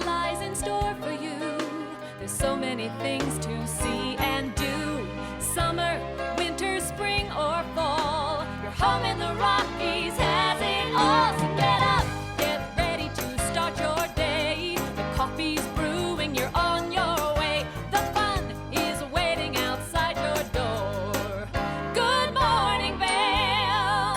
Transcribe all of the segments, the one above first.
lies in store for you. There's so many things to see and do. Summer, winter, spring, or fall. Your home in the Rockies has it all. So get up, get ready to start your day. The coffee's brewing, you're on your way. The fun is waiting outside your door. Good morning, Vail.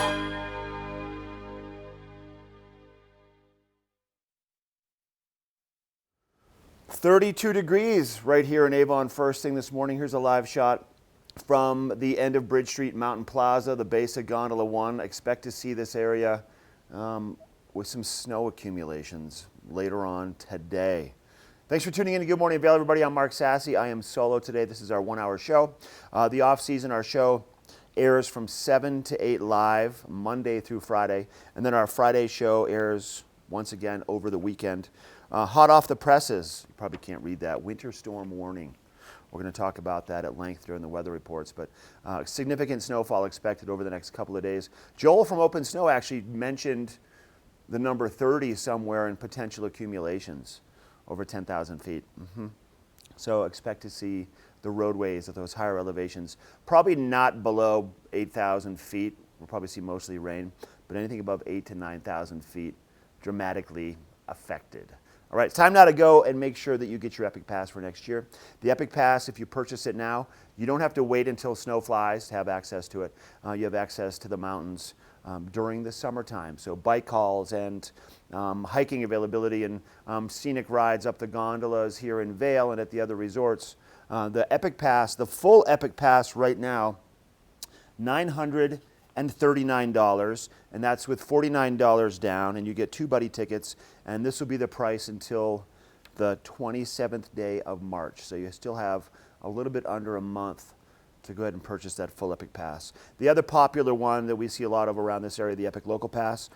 32 degrees right here in Avon first thing this morning. Here's a live shot from the end of Bridge Street, Mountain Plaza, the base of Gondola 1. Expect to see this area with some snow accumulations later on today. Thanks for tuning in to Good Morning Vail, everybody. I'm Mark Sassy. I am solo today. This is our 1-hour show. The off season, our show airs from 7 to 8 live, Monday through Friday. And then our Friday show airs once again over the weekend. Hot off the presses, you probably can't read that, winter storm warning. We're going to talk about that at length during the weather reports, but significant snowfall expected over the next couple of days. Joel from Open Snow actually mentioned the number 30 somewhere in potential accumulations over 10,000 feet. So expect to see the roadways at those higher elevations, probably not below 8,000 feet. We'll probably see mostly rain, but anything above 8,000 to 9,000 feet dramatically affected. All right, it's time now to go and make sure that you get your Epic Pass for next year. The Epic Pass, if you purchase it now, you don't have to wait until snow flies to have access to it. You have access to the mountains during the summertime. So bike hauls and hiking availability and scenic rides up the gondolas here in Vail and at the other resorts. The Epic Pass, the full Epic Pass right now, $939, and that's with $49 down, and you get 2 buddy tickets, and this will be the price until the 27th day of March. So you still have a little bit under a month to go ahead and purchase that full Epic Pass. The other popular one that we see a lot of around this area, the Epic Local Pass,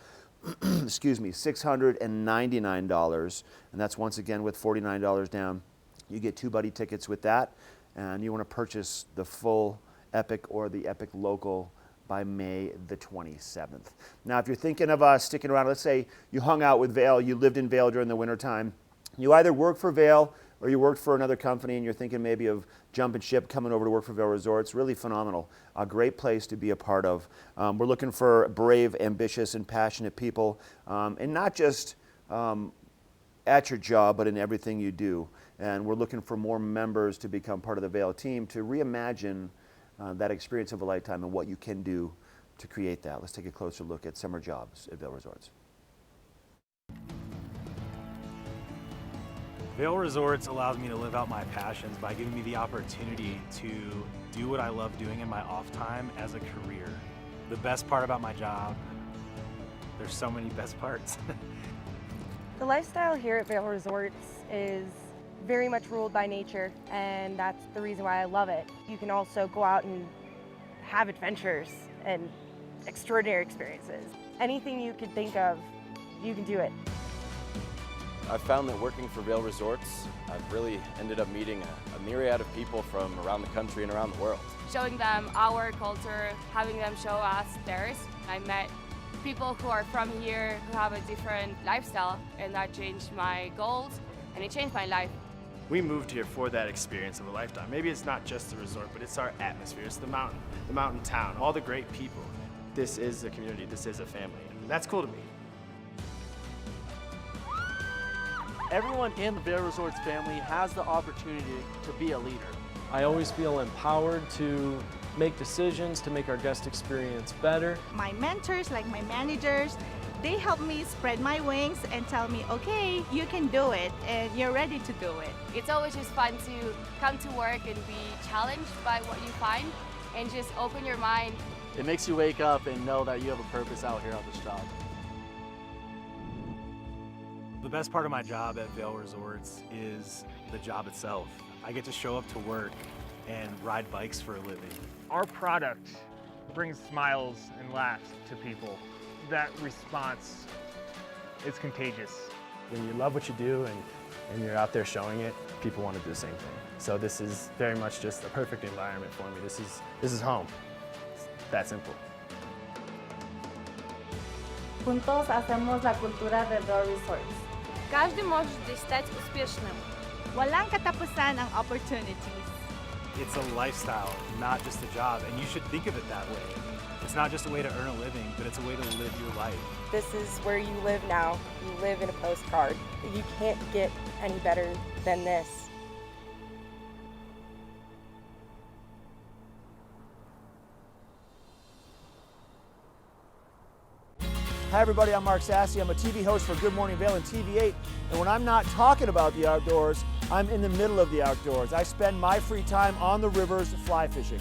excuse me, $699, and that's once again with $49 down. You get 2 buddy tickets with that, and you want to purchase the full Epic or the Epic Local by May the 27th. Now, if you're thinking of sticking around, let's say you hung out with Vail, you lived in Vail during the wintertime, you either work for Vail or you worked for another company and you're thinking maybe of jumping ship, coming over to work for Vail Resorts. Really phenomenal. A great place to be a part of. We're looking for brave, ambitious, and passionate people, and not just at your job, but in everything you do. And we're looking for more members to become part of the Vail team to reimagine that experience of a lifetime and what you can do to create that. Let's take a closer look at summer jobs at Vail Resorts. Vail Resorts allows me to live out my passions by giving me the opportunity to do what I love doing in my off time as a career. The best part about my job, there's so many best parts. The lifestyle here at Vail Resorts is very much ruled by nature, and that's the reason why I love it. You can also go out and have adventures and extraordinary experiences. Anything you could think of, you can do it. I've found that working for Vail Resorts, I've really ended up meeting a myriad of people from around the country and around the world. Showing them our culture, having them show us theirs. I met people who are from here who have a different lifestyle, and that changed my goals and it changed my life. We moved here for that experience of a lifetime. Maybe it's not just the resort, but it's our atmosphere. It's the mountain town, all the great people. This is a community, this is a family, and that's cool to me. Everyone in the Vail Resorts family has the opportunity to be a leader. I always feel empowered to make decisions to make our guest experience better. My mentors, like my managers, they help me spread my wings and tell me, okay, you can do it and you're ready to do it. It's always just fun to come to work and be challenged by what you find and just open your mind. It makes you wake up and know that you have a purpose out here on this job. The best part of my job at Vail Resorts is the job itself. I get to show up to work and ride bikes for a living. Our product brings smiles and laughs to people. That response is contagious. When you love what you do and you're out there showing it, people want to do the same thing. So this is very much just a perfect environment for me. This is home. It's that simple. Juntos hacemos la cultura de Vail Resorts. Każdy może gdzieś stać uspiesznym. Walang katapusan ang opportunities. It's a lifestyle, not just a job, and you should think of it that way. It's not just a way to earn a living, but it's a way to live your life. This is where you live now. You live in a postcard. You can't get any better than this. Hi everybody, I'm Mark Sassy. I'm a TV host for Good Morning Vail and TV8. And when I'm not talking about the outdoors, I'm in the middle of the outdoors. I spend my free time on the rivers fly fishing.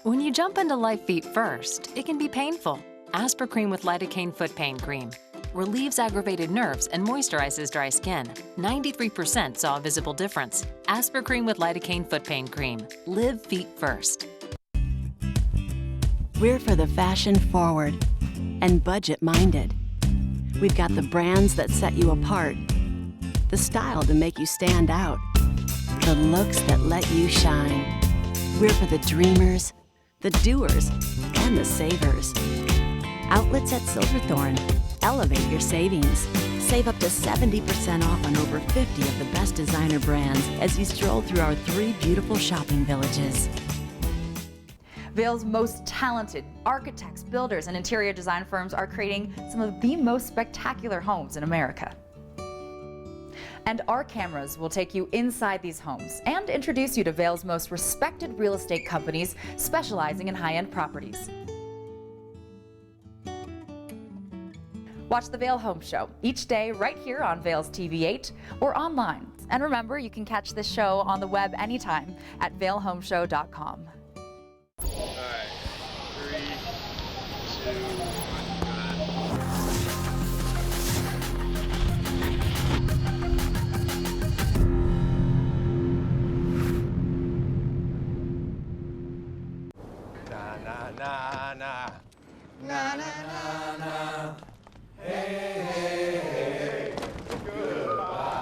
When you jump into life feet first, it can be painful. Aspercreme with lidocaine foot pain cream relieves aggravated nerves and moisturizes dry skin. 93% saw a visible difference. Aspercreme with lidocaine foot pain cream. Live feet first. We're for the fashion forward and budget minded. We've got the brands that set you apart, the style to make you stand out, the looks that let you shine. We're for the dreamers, the doers, and the savers. Outlets at Silverthorne. Elevate your savings. Save up to 70% off on over 50 of the best designer brands as you stroll through our 3 beautiful shopping villages. Vail's most talented architects, builders, and interior design firms are creating some of the most spectacular homes in America. And our cameras will take you inside these homes and introduce you to Vail's most respected real estate companies specializing in high-end properties. Watch the Vail Home Show each day right here on Vail's TV8 or online. And remember, you can catch this show on the web anytime at vailhomeshow.com. Alright, 3, 2, 1, Na na na na. Na na na na. Hey, hey, hey. Goodbye.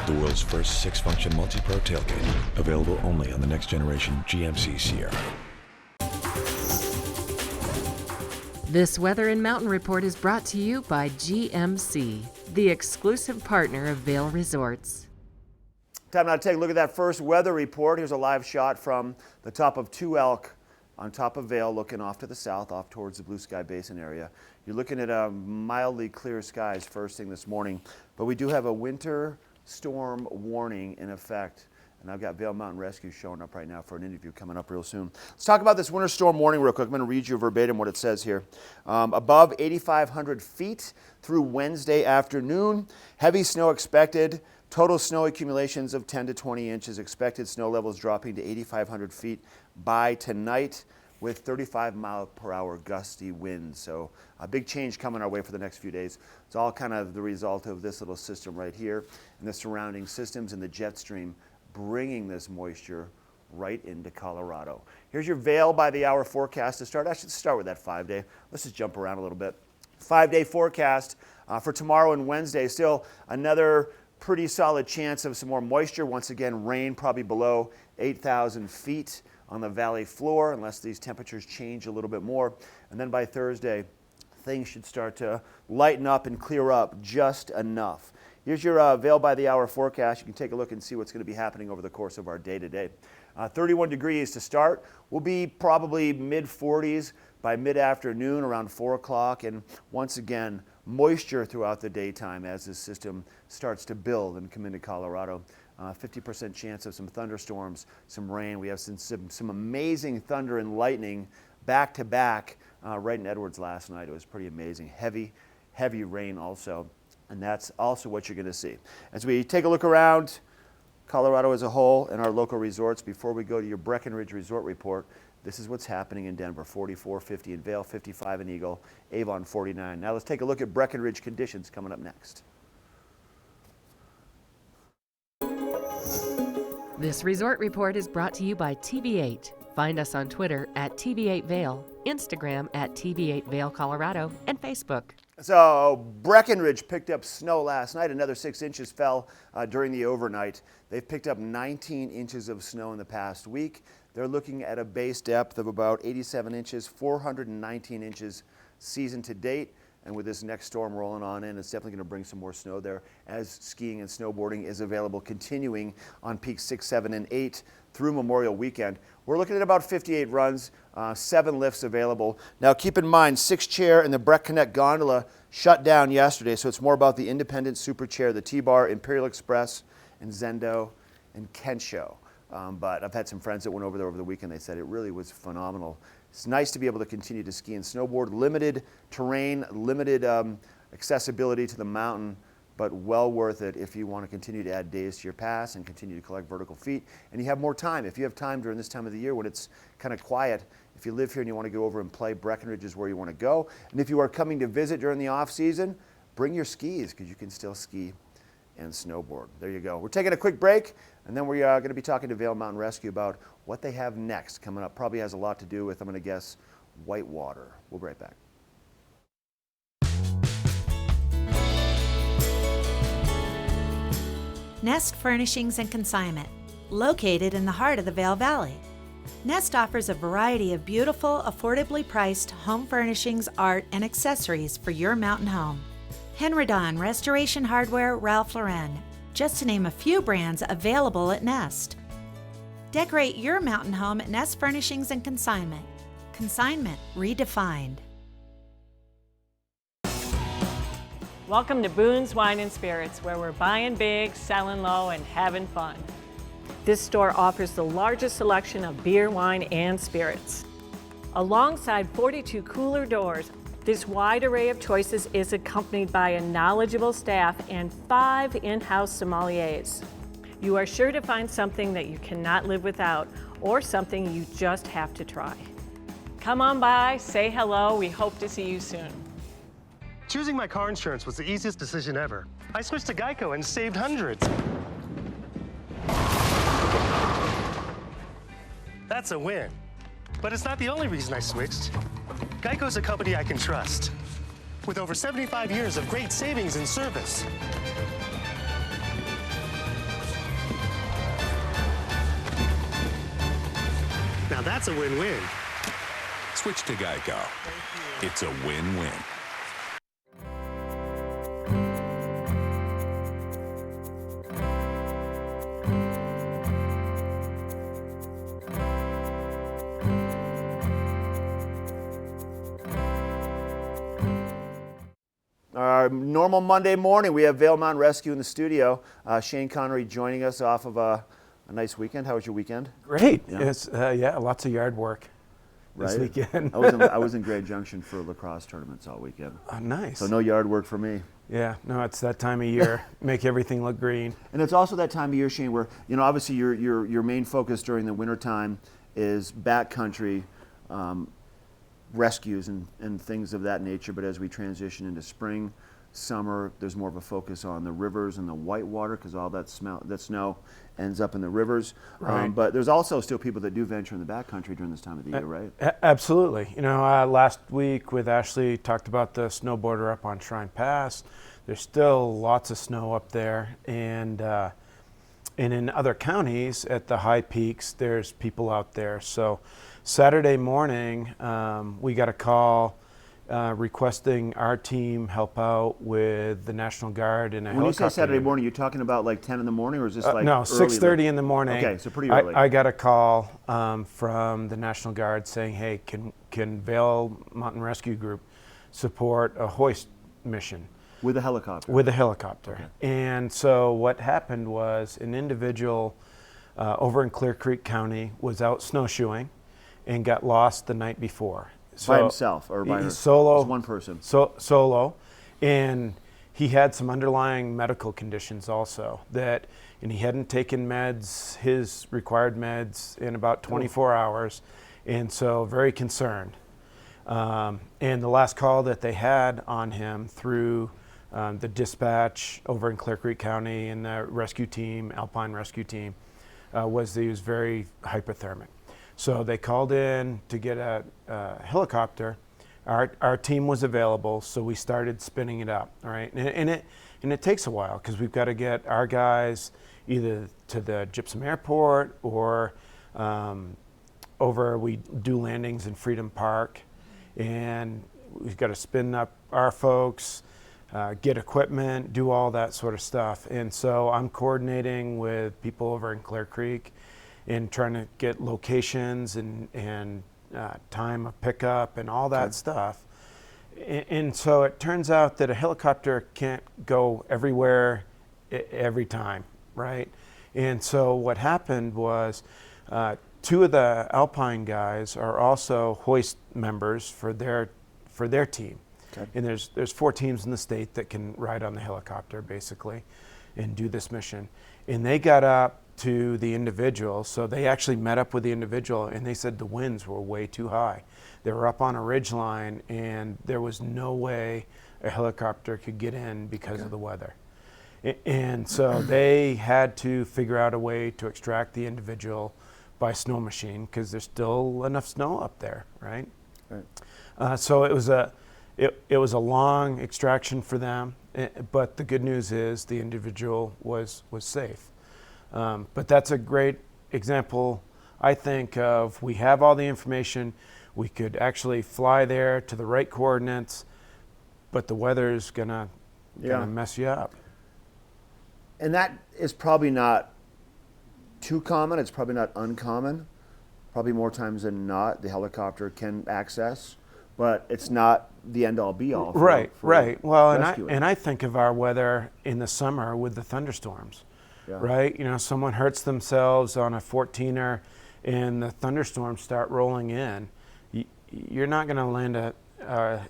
The world's first 6-function multi-pro tailgate, available only on the next generation GMC Sierra. This Weather and Mountain Report is brought to you by GMC, the exclusive partner of Vail Resorts. Time now to take a look at that first weather report. Here's a live shot from the top of Two Elk on top of Vail, looking off to the south, off towards the Blue Sky Basin area. You're looking at mildly clear skies first thing this morning, but we do have a winter storm warning in effect. And I've got Vail Mountain Rescue showing up right now for an interview coming up real soon. Let's talk about this winter storm warning real quick. I'm going to read you verbatim what it says here. Above 8,500 feet through Wednesday afternoon. Heavy snow expected. Total snow accumulations of 10 to 20 inches. Expected snow levels dropping to 8,500 feet by tonight with 35-mile-per-hour gusty winds. So a big change coming our way for the next few days. It's all kind of the result of this little system right here and the surrounding systems and the jet stream bringing this moisture right into Colorado. Here's your Vail by the hour forecast to start. I should start with that 5-day. Let's just jump around a little bit. 5-day forecast for tomorrow and Wednesday. Still another pretty solid chance of some more moisture. Once again, rain probably below 8,000 feet on the valley floor unless these temperatures change a little bit more. And then by Thursday, things should start to lighten up and clear up just enough. Here's your Vail by the hour forecast. You can take a look and see what's going to be happening over the course of our day today. 31 degrees to start. We'll be probably mid-40s by mid-afternoon around 4 o'clock. And once again, moisture throughout the daytime as this system starts to build and come into Colorado. 50% chance of some thunderstorms, some rain. We have some amazing thunder and lightning back to back right in Edwards last night. It was pretty amazing. Heavy rain also. And that's also what you're going to see. As we take a look around Colorado as a whole and our local resorts, before we go to your Breckenridge Resort Report, this is what's happening in Denver. 44, 50 in Vail, 55 in Eagle, Avon 49. Now let's take a look at Breckenridge conditions coming up next. This resort report is brought to you by TV8, Find us on Twitter at TV8 Vail, Instagram at TV8 Vail Colorado, and Facebook. So Breckenridge picked up snow last night. Another 6 inches fell during the overnight. They've picked up 19 inches of snow in the past week. They're looking at a base depth of about 87 inches, 419 inches season to date. And with this next storm rolling on in, it's definitely going to bring some more snow there as skiing and snowboarding is available continuing on peaks 6, 7, and 8 through Memorial Weekend. We're looking at about 58 runs, 7 lifts available. Now keep in mind, 6 chair and the Breck Connect gondola shut down yesterday, so it's more about the independent super chair, the T-Bar, Imperial Express, and Zendo, and Kensho. But I've had some friends that went over there over the weekend. They said it really was phenomenal. It's nice to be able to continue to ski and snowboard. Limited terrain, limited accessibility to the mountain, but well worth it if you want to continue to add days to your pass and continue to collect vertical feet. And you have more time. If you have time during this time of the year when it's kind of quiet, if you live here and you want to go over and play, Breckenridge is where you want to go. And if you are coming to visit during the off season, bring your skis because you can still ski and snowboard. There you go. We're taking a quick break, and then we are going to be talking to Vail Mountain Rescue about what they have next coming up. Probably has a lot to do with, I'm going to guess, whitewater. We'll be right back. Nest Furnishings and Consignment, located in the heart of the Vail Valley. Nest offers a variety of beautiful, affordably priced home furnishings, art, and accessories for your mountain home. Henredon, Restoration Hardware, Ralph Lauren, just to name a few brands available at Nest. Decorate your mountain home at Nest Furnishings and Consignment. Consignment redefined. Welcome to Boone's Wine and Spirits, where we're buying big, selling low, and having fun. This store offers the largest selection of beer, wine, and spirits. Alongside 42 cooler doors, this wide array of choices is accompanied by a knowledgeable staff and 5 in-house sommeliers. You are sure to find something that you cannot live without, or something you just have to try. Come on by, say hello, we hope to see you soon. Choosing my car insurance was the easiest decision ever. I switched to Geico and saved hundreds. That's a win. But it's not the only reason I switched. Geico's a company I can trust, with over 75 years of great savings and service. Now that's a win-win. Switch to Geico. It's a win-win. Our normal Monday morning, we have Vail Mountain Rescue in the studio. Shane Connery joining us off of a nice weekend. How was your weekend? Great. Yeah, It's, lots of yard work this weekend. I was in Grand Junction for lacrosse tournaments all weekend. Oh, nice. So no yard work for me. Yeah, no, it's that time of year. Make everything look green. And it's also that time of year, Shane, where, you know, obviously your main focus during the winter time is backcountry rescues and things of that nature. But as we transition into spring, summer, there's more of a focus on the rivers and the whitewater because all that snow ends up in the rivers. Right. But there's also still people that do venture in the backcountry during this time of the year, right? Absolutely. You know, last week with Ashley talked about the snowboarder up on Shrine Pass. There's still lots of snow up there, and in other counties at the high peaks, there's people out there. So Saturday morning, we got a call requesting our team help out with the National Guard in a When you say helicopter Saturday unit. morning, you're talking about like 10 in the morning, or is this like no, early? 6:30 in the morning. Okay, so pretty early. I got a call from the National Guard saying, hey, can Vail Mountain Rescue Group support a hoist mission? With a helicopter? With a helicopter. Okay. And so what happened was an individual over in Clear Creek County was out snowshoeing and got lost the night before. By himself or by her? Solo. Just one person. Solo. And he had some underlying medical conditions also and he hadn't taken meds, his required meds, in about 24 hours. And so very concerned. And the last call that they had on him through the dispatch over in Clear Creek County and the rescue team, Alpine Rescue Team, was that he was very hypothermic. So they called in to get a helicopter. Our team was available, so we started spinning it up, all right? And it takes a while because we've got to get our guys either to the Gypsum Airport or we do landings in Freedom Park, and we've got to spin up our folks, get equipment, do all that sort of stuff. And so I'm coordinating with people over in Clear Creek and trying to get locations and time of pickup and all that stuff. And so it turns out that a helicopter can't go everywhere every time, right? And so what happened was two of the Alpine guys are also hoist members for their team. Okay. And there's 4 teams in the state that can ride on the helicopter basically and do this mission. And they got up to the individual, so they actually met up with the individual and they said the winds were way too high. They were up on a ridge line and there was no way a helicopter could get in because of the weather. And so they had to figure out a way to extract the individual by snow machine because there's still enough snow up there, right? So it was a long extraction for them, but the good news is the individual was safe. But that's a great example, I think, of we have all the information. We could actually fly there to the right coordinates, but the weather's gonna mess you up. And that is probably not too common. It's probably not uncommon. Probably more times than not, the helicopter can access, but it's not the end-all be-all. Right. Well, rescuing. and I think of our weather in the summer with the thunderstorms. Yeah. Right? You know, someone hurts themselves on a 14er and the thunderstorms start rolling in. You're not going to land a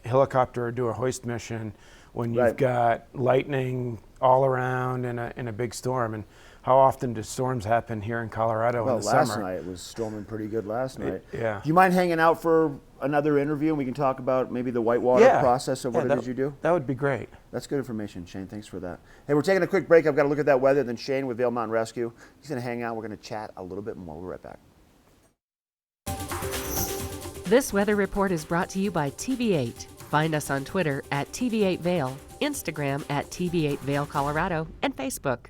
helicopter or do a hoist mission when you've got lightning all around in a big storm. And how often do storms happen here in Colorado in the summer? Last night it was storming pretty good last night. Yeah. Do you mind hanging out for another interview and we can talk about maybe the whitewater process of what it is you do? That would be great. That's good information, Shane. Thanks for that. Hey, we're taking a quick break. I've got to look at that weather. Then Shane with Vail Mountain Rescue. He's going to hang out. We're going to chat a little bit more. We'll be right back. This weather report is brought to you by TV8. Find us on Twitter at TV8 Vail, Instagram at TV8 Vail, Colorado, and Facebook.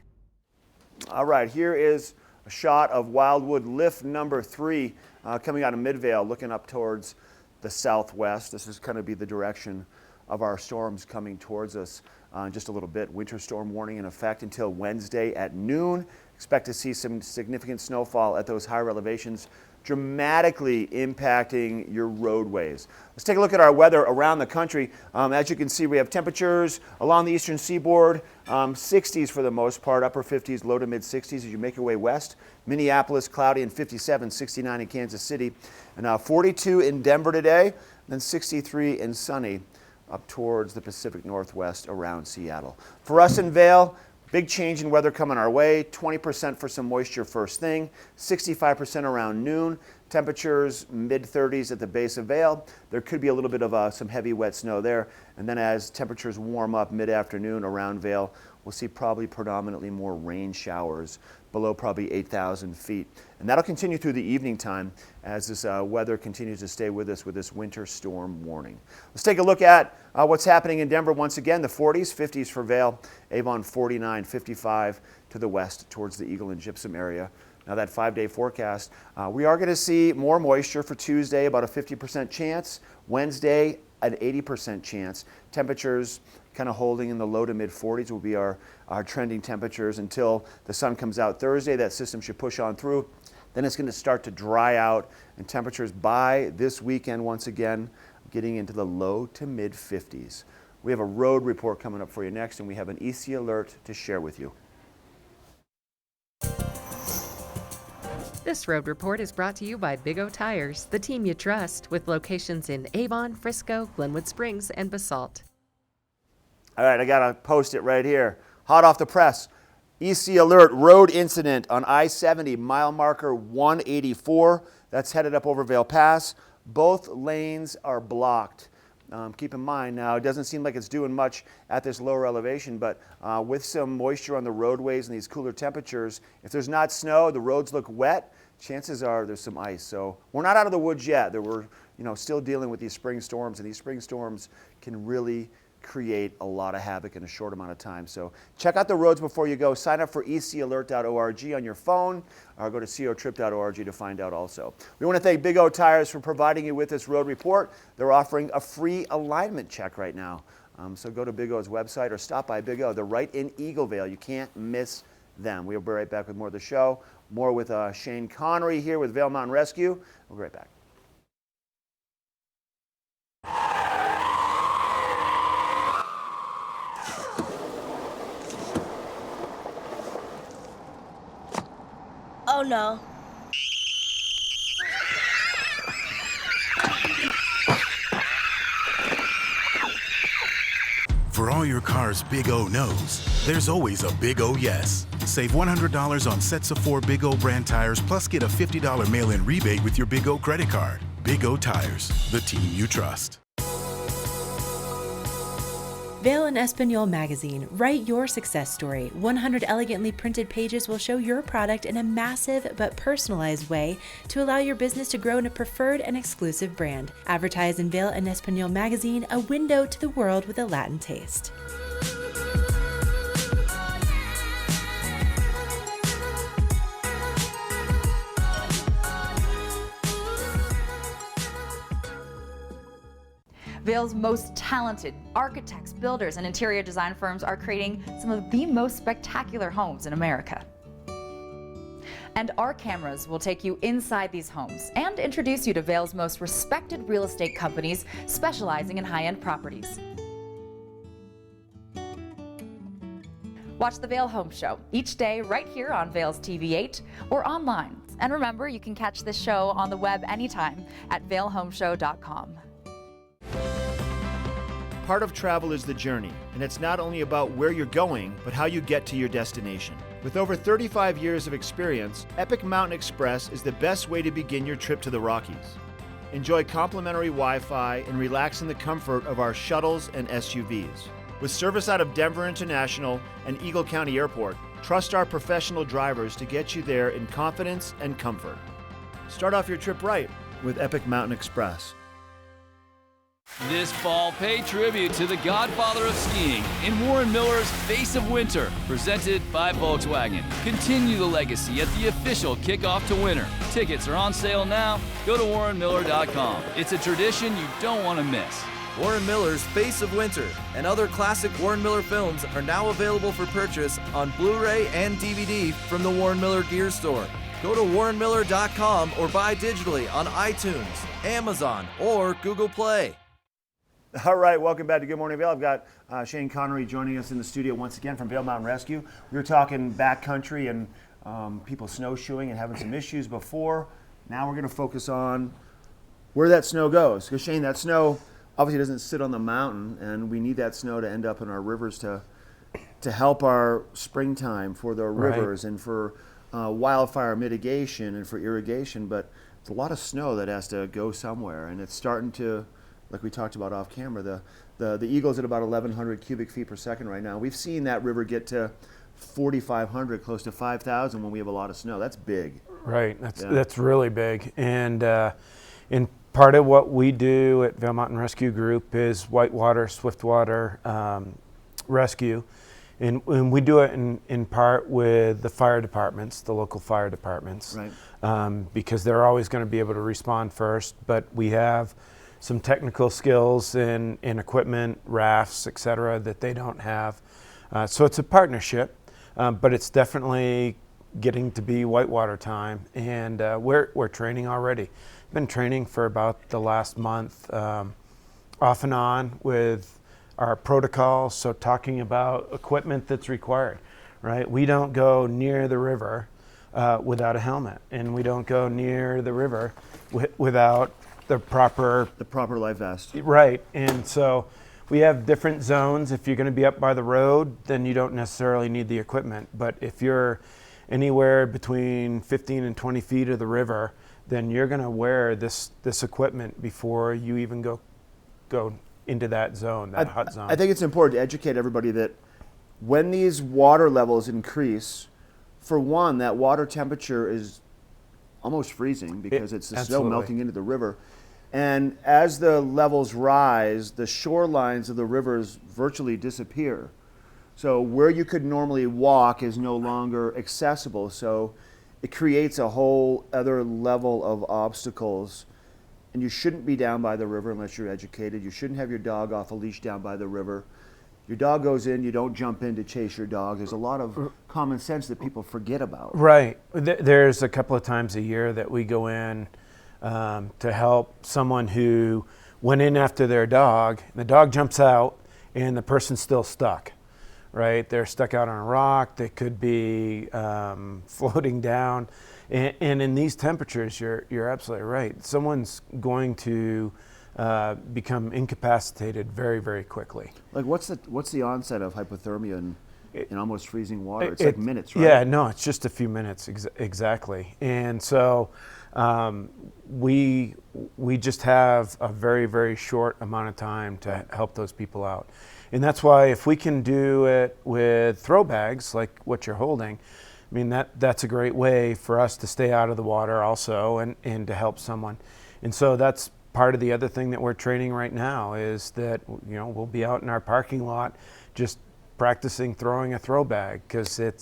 All right, here is a shot of Wildwood Lift number 3 coming out of Midvale, looking up towards the southwest. This is going to be the direction of our storms coming towards us in just a little bit. Winter storm warning in effect until Wednesday at noon. Expect to see some significant snowfall at those higher elevations, dramatically impacting your roadways. Let's take a look at our weather around the country. As you can see, we have temperatures along the eastern seaboard, 60s for the most part, upper 50s, low to mid 60s as you make your way west. Minneapolis, cloudy and 57, 69 in Kansas City, and 42 in Denver today, then 63 and sunny up towards the Pacific Northwest around Seattle. For us in Vail, big change in weather coming our way, 20% for some moisture first thing, 65% around noon, temperatures mid-30s at the base of Vail. There could be a little bit of some heavy wet snow there, and then as temperatures warm up mid-afternoon around Vail, we'll see probably predominantly more rain showers below probably 8,000 feet. And that'll continue through the evening time as this weather continues to stay with us with this winter storm warning. Let's take a look at what's happening in Denver once again. The 40s, 50s for Vail, Avon 49, 55 to the west towards the Eagle and Gypsum area. Now that 5-day forecast, we are going to see more moisture for Tuesday, about a 50% chance. Wednesday, an 80% chance. Temperatures kind of holding in the low to mid 40s will be our trending temperatures until the sun comes out Thursday. That system should push on through. Then it's going to start to dry out, and temperatures by this weekend once again getting into the low to mid 50s. We have a road report coming up for you next, and we have an EC alert to share with you. This road report is brought to you by Big O Tires, the team you trust, with locations in Avon, Frisco, Glenwood Springs, and Basalt. All right, I got to post it right here. Hot off the press. EC alert, road incident on I-70, mile marker 184. That's headed up over Vail Pass. Both lanes are blocked. Keep in mind now, it doesn't seem like it's doing much at this lower elevation, but with some moisture on the roadways and these cooler temperatures, if there's not snow, the roads look wet. chances are there's some ice. So we're not out of the woods yet. We're still dealing with these spring storms, and these spring storms can really create a lot of havoc in a short amount of time. So check out the roads before you go. Sign up for ecalert.org on your phone, or go to cotrip.org to find out also. We want to thank Big O Tires for providing you with this road report. They're offering a free alignment check right now. So go to Big O's website or stop by Big O. They're right in Eaglevale. You can't miss them. We'll be right back with more of the show. More with Shane Connery here with Vail Mountain Rescue. We'll be right back. Oh no. For all your car's Big O no's, there's always a Big O yes. Save $100 on sets of 4 Big O brand tires, plus get a $50 mail-in rebate with your Big O credit card. Big O Tires, the team you trust. Vail and Espanol magazine. Write your success story. 100 elegantly printed pages will show your product in a massive but personalized way to allow your business to grow in a preferred and exclusive brand. Advertise in Vail and Espanol magazine, a window to the world with a Latin taste. Vail's most talented architects, builders, and interior design firms are creating some of the most spectacular homes in America. And our cameras will take you inside these homes and introduce you to Vail's most respected real estate companies specializing in high-end properties. Watch the Vail Home Show each day right here on Vail's TV8 or online. And remember, you can catch this show on the web anytime at vailhomeshow.com. Part of travel is the journey, and it's not only about where you're going, but how you get to your destination. With over 35 years of experience, Epic Mountain Express is the best way to begin your trip to the Rockies. Enjoy complimentary Wi-Fi and relax in the comfort of our shuttles and SUVs. With service out of Denver International and Eagle County Airport, trust our professional drivers to get you there in confidence and comfort. Start off your trip right with Epic Mountain Express. This fall, pay tribute to the godfather of skiing in Warren Miller's Face of Winter, presented by Volkswagen. Continue the legacy at the official kickoff to winter. Tickets are on sale now. Go to warrenmiller.com. It's a tradition you don't want to miss. Warren Miller's Face of Winter and other classic Warren Miller films are now available for purchase on Blu-ray and DVD from the Warren Miller Gear Store. Go to warrenmiller.com or buy digitally on iTunes, Amazon, or Google Play. All right, welcome back to Good Morning Vail. I've got Shane Connery joining us in the studio once again from Vail Mountain Rescue. We were talking backcountry and people snowshoeing and having some issues before. Now we're going to focus on where that snow goes. Because Shane, that snow obviously doesn't sit on the mountain, and we need that snow to end up in our rivers to help our springtime for the rivers and for wildfire mitigation and for irrigation. But it's a lot of snow that has to go somewhere, and it's starting to, like we talked about off camera, the Eagle's at about 1,100 cubic feet per second right now. We've seen that river get to 4,500, close to 5,000 when we have a lot of snow. That's big. Right, that's really big. And in part of what we do at Vail Mountain Rescue Group is whitewater, swiftwater rescue. And we do it in part with the fire departments, the local fire departments, because they're always going to be able to respond first. But we have some technical skills in equipment, rafts, et cetera, that they don't have. So it's a partnership, but it's definitely getting to be whitewater time. And we're training already. Been training for about the last month, off and on with our protocols. So talking about equipment that's required, right? We don't go near the river without a helmet, and we don't go near the river without the proper life vest. Right, and so we have different zones. If you're going to be up by the road, then you don't necessarily need the equipment. But if you're anywhere between 15 and 20 feet of the river, then you're going to wear this equipment before you even go into that zone, that hot zone. I think it's important to educate everybody that when these water levels increase, for one, that water temperature is almost freezing because it's the snow Absolutely. melting into the river. And as the levels rise, the shorelines of the rivers virtually disappear. So where you could normally walk is no longer accessible. So it creates a whole other level of obstacles. And you shouldn't be down by the river unless you're educated. You shouldn't have your dog off a leash down by the river. Your dog goes in, you don't jump in to chase your dog. There's a lot of common sense that people forget about. Right. There's a couple of times a year that we go in to help someone who went in after their dog. The dog jumps out and the person's still stuck, right? They're stuck out on a rock. They could be floating down. And in these temperatures, you're absolutely right. Someone's going to become incapacitated very, very quickly. Like what's the onset of hypothermia in almost freezing water? It's like minutes, right? Yeah, no, it's just a few minutes, exactly. And so we just have a very, very short amount of time to help those people out. And that's why if we can do it with throw bags like what you're holding, I mean, that's a great way for us to stay out of the water also and to help someone. And so that's part of the other thing that we're training right now is that, you know, we'll be out in our parking lot just practicing throwing a throw bag because it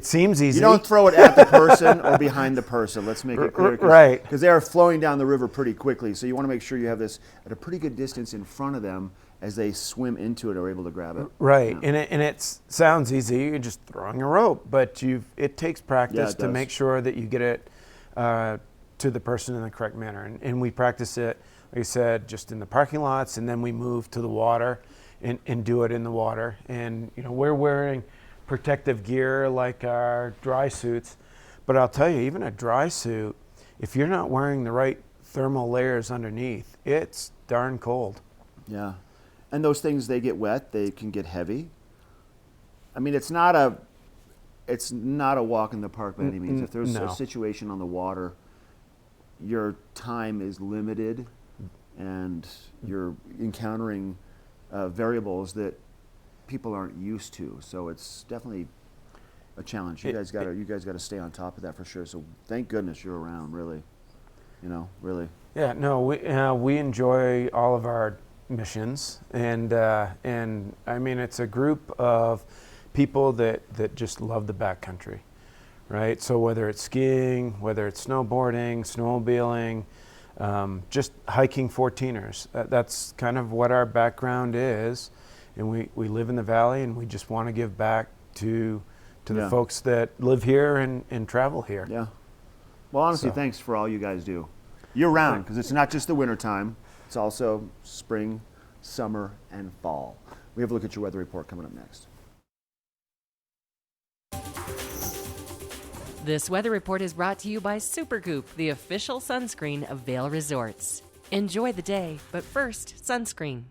seems easy. You don't throw it at the person or behind the person. Let's make it clear. Right. Because they are flowing down the river pretty quickly. So you want to make sure you have this at a pretty good distance in front of them as they swim into it or are able to grab it. Right. Yeah. And it sounds easy. You're just throwing a rope, but it takes practice to make sure that you get it to the person in the correct manner. And we practice it, like I said, just in the parking lots, and then we move to the water and do it in the water. And you know, we're wearing protective gear like our dry suits, but I'll tell you, even a dry suit, if you're not wearing the right thermal layers underneath, it's darn cold. Yeah. And those things, they get wet, they can get heavy. I mean, it's not a walk in the park by any means. If there's a situation on the water, your time is limited and you're encountering variables that people aren't used to. So it's definitely a challenge. You guys got to stay on top of that for sure. So thank goodness you're around, really. You know, really. Yeah, no, we enjoy all of our missions, and I mean, it's a group of people that just love the backcountry, right? So whether it's skiing, whether it's snowboarding, snowmobiling, just hiking 14ers, that's kind of what our background is, and we live in the valley, and we just want to give back to the folks that live here and travel here. Yeah. Well, honestly, thanks for all you guys do. Year round, because it's not just the winter time. It's also spring, summer, and fall. We have a look at your weather report coming up next. This weather report is brought to you by Supergoop, the official sunscreen of Vail Resorts. Enjoy the day, but first, sunscreen.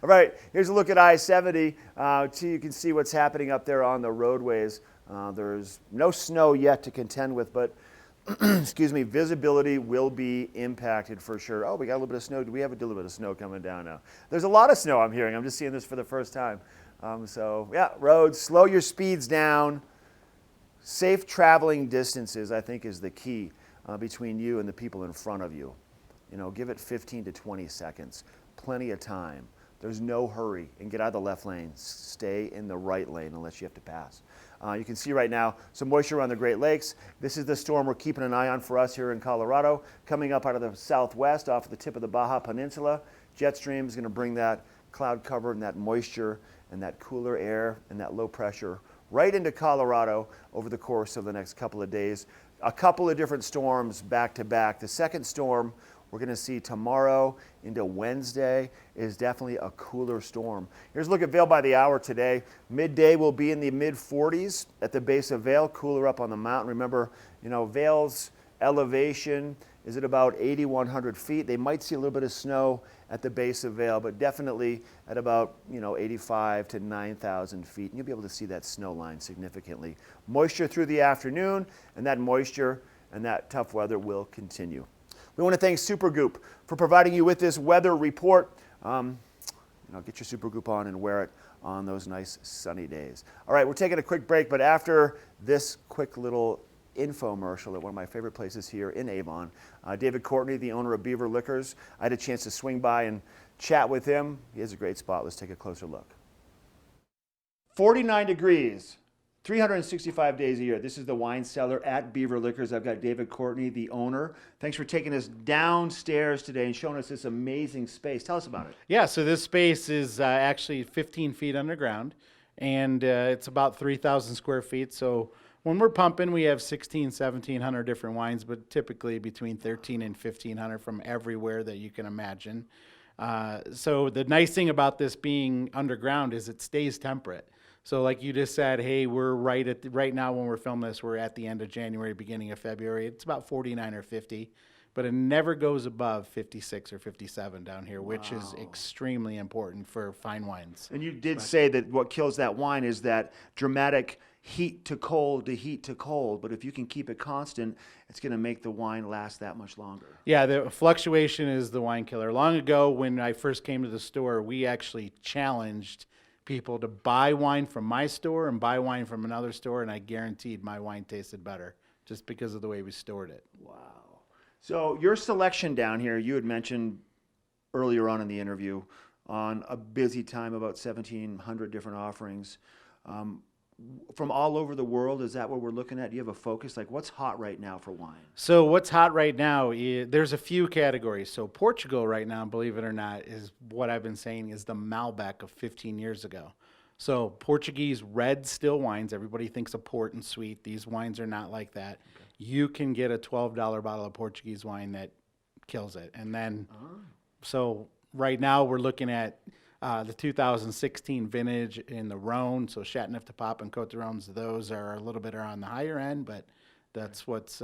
All right, here's a look at I-70. So you can see what's happening up there on the roadways. There's no snow yet to contend with, but excuse me, visibility will be impacted for sure. Oh, we got a little bit of snow. Do we have a little bit of snow coming down now? There's a lot of snow I'm hearing. I'm just seeing this for the first time. So yeah, roads, slow your speeds down. Safe traveling distances, I think, is the key between you and the people in front of you. You know, give it 15 to 20 seconds. Plenty of time. There's no hurry. And get out of the left lane. Stay in the right lane unless you have to pass. You can see right now some moisture around the Great Lakes. This is the storm we're keeping an eye on for us here in Colorado. Coming up out of the southwest off the tip of the Baja Peninsula. Jet stream is going to bring that cloud cover and that moisture and that cooler air and that low pressure right into Colorado over the course of the next couple of days. A couple of different storms back to back. The second storm we're going to see tomorrow into Wednesday is definitely a cooler storm. Here's a look at Vail by the hour today. Midday will be in the mid-40s at the base of Vail, cooler up on the mountain. Remember, you know, Vail's elevation is at about 8,100 feet. They might see a little bit of snow at the base of Vail, but definitely at about, you know, 85 to 9,000 feet. And you'll be able to see that snow line significantly. Moisture through the afternoon, and that moisture and that tough weather will continue. We want to thank Supergoop for providing you with this weather report. You know, get your Supergoop on and wear it on those nice sunny days. All right, we're taking a quick break, but after this quick little infomercial at one of my favorite places here in Avon. David Courtney, the owner of Beaver Liquors. I had a chance to swing by and chat with him. He has a great spot. Let's take a closer look. 49 degrees. 365 days a year. This is the wine cellar at Beaver Liquors. I've got David Courtney, the owner. Thanks for taking us downstairs today and showing us this amazing space. Tell us about it. Yeah, so this space is actually 15 feet underground, and it's about 3,000 square feet. So when we're pumping, we have 1,700 different wines, but typically between 1,300 and 1,500 from everywhere that you can imagine. So the nice thing about this being underground is it stays temperate. So like you just said, hey, we're right now when we're filming this, we're at the end of January, beginning of February. It's about 49 or 50, but it never goes above 56 or 57 down here, which is extremely important for fine wines. And you did say that what kills that wine is that dramatic heat to cold to heat to cold, but if you can keep it constant, it's going to make the wine last that much longer. Yeah, the fluctuation is the wine killer. Long ago, when I first came to the store, we actually challenged people to buy wine from my store and buy wine from another store, and I guaranteed my wine tasted better just because of the way we stored it. Wow. So your selection down here, you had mentioned earlier on in the interview on a busy time, about 1,700 different offerings. From all over the world, is that what we're looking at? Do you have a focus? Like, what's hot right now for wine? So what's hot right now, there's a few categories. So Portugal right now, believe it or not, is what I've been saying is the Malbec of 15 years ago. So Portuguese red still wines, everybody thinks of port and sweet. These wines are not like that. Okay. You can get a $12 bottle of Portuguese wine that kills it. And then, so right now we're looking at the 2016 vintage in the Rhone, so Châteauneuf-du-Pape and Côte d'Arones, those are a little bit on the higher end, but that's what's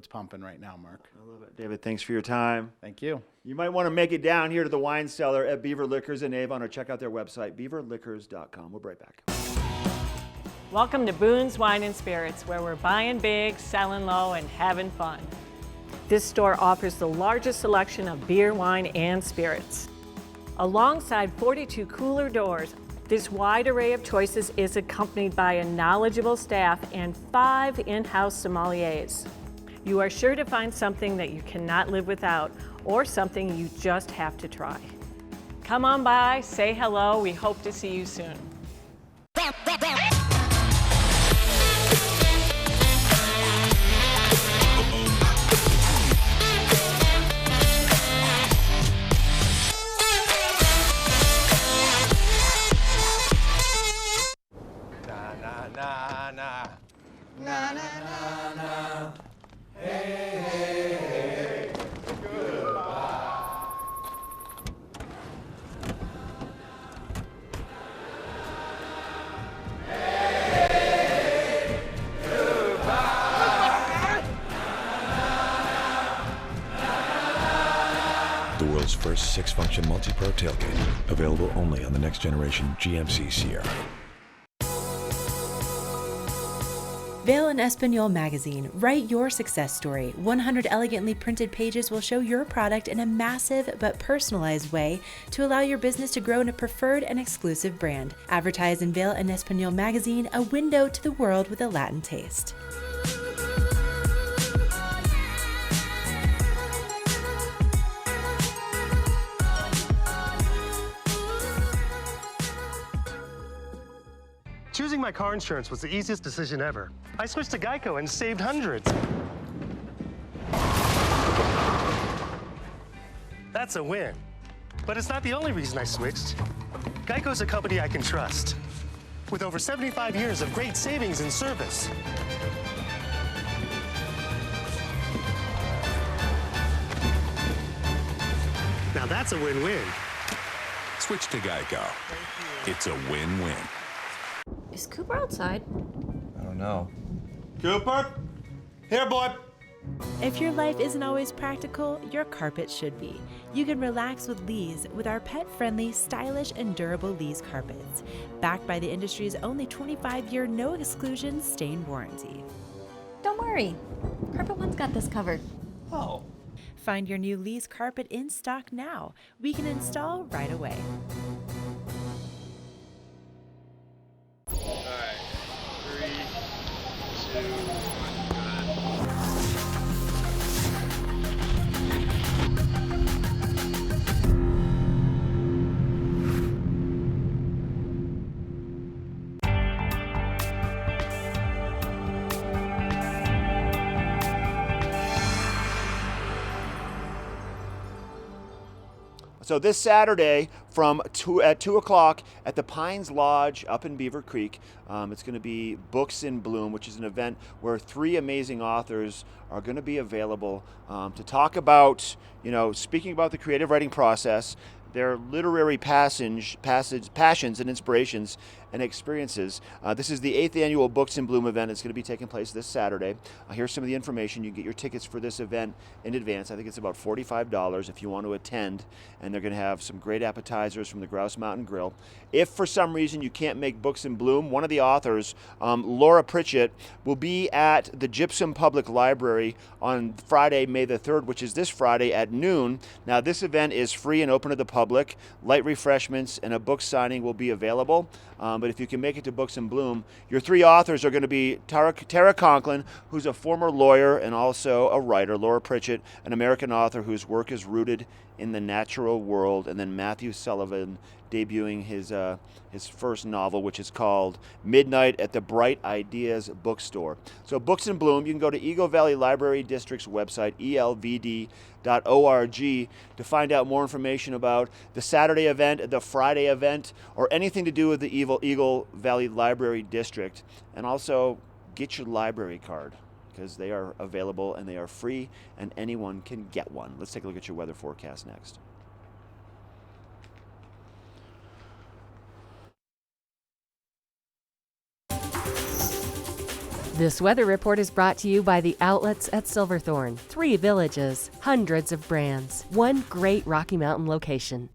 pumping right now, Mark. I love it. David, thanks for your time. Thank you. You might want to make it down here to the wine cellar at Beaver Liquors in Avon, or check out their website, beaverliquors.com. We'll be right back. Welcome to Boone's Wine and Spirits, where we're buying big, selling low, and having fun. This store offers the largest selection of beer, wine, and spirits. Alongside 42 cooler doors, this wide array of choices is accompanied by a knowledgeable staff and 5 in-house sommeliers. You are sure to find something that you cannot live without, or something you just have to try. Come on by, say hello, we hope to see you soon. Na na na na, hey hey hey, goodbye. Hey, goodbye. The world's first 6-function multi-pro tailgate, available only on the next generation GMC Sierra. Vail and Espanol magazine. Write your success story. 100 elegantly printed pages will show your product in a massive but personalized way to allow your business to grow in a preferred and exclusive brand. Advertise in Vail and Espanol magazine, a window to the world with a Latin taste. Choosing my car insurance was the easiest decision ever. I switched to Geico and saved hundreds. That's a win. But it's not the only reason I switched. Geico's a company I can trust, with over 75 years of great savings and service. Now that's a win-win. Switch to Geico. It's a win-win. Is Cooper outside? I don't know. Cooper? Here, boy. If your life isn't always practical, your carpet should be. You can relax with Lee's with our pet-friendly, stylish, and durable Lee's carpets. Backed by the industry's only 25-year no-exclusions stain warranty. Don't worry. Carpet One's got this covered. Oh. Find your new Lee's carpet in stock now. We can install right away. Alright, 3, 2, 1, So this Saturday at 2 o'clock at the Pines Lodge up in Beaver Creek, it's going to be Books in Bloom, which is an event where 3 amazing authors are going to be available to talk about, speaking about the creative writing process, their literary passions and inspirations and experiences. This is the 8th annual Books in Bloom event. It's going to be taking place this Saturday. Here's some of the information. You can get your tickets for this event in advance. I think it's about $45 if you want to attend, and they're going to have some great appetizers from the Grouse Mountain Grill. If for some reason you can't make Books in Bloom, one of the authors, Laura Pritchett, will be at the Gypsum Public Library on Friday, May the 3rd, which is this Friday at noon. Now, this event is free and open to the public. Light refreshments and a book signing will be available. But if you can make it to Books in Bloom, your 3 authors are going to be Tara Conklin, who's a former lawyer and also a writer, Laura Pritchett, an American author whose work is rooted in the natural world, and then Matthew Sullivan, debuting his first novel, which is called Midnight at the Bright Ideas Bookstore. So Books in Bloom, you can go to Eagle Valley Library District's website, elvd.org, to find out more information about the Saturday event, the Friday event, or anything to do with the Eagle Valley Library District. And also get your library card, because they are available and they are free and anyone can get one. Let's take a look at your weather forecast next. This weather report is brought to you by the outlets at Silverthorne. 3 villages, hundreds of brands, 1 great Rocky Mountain location.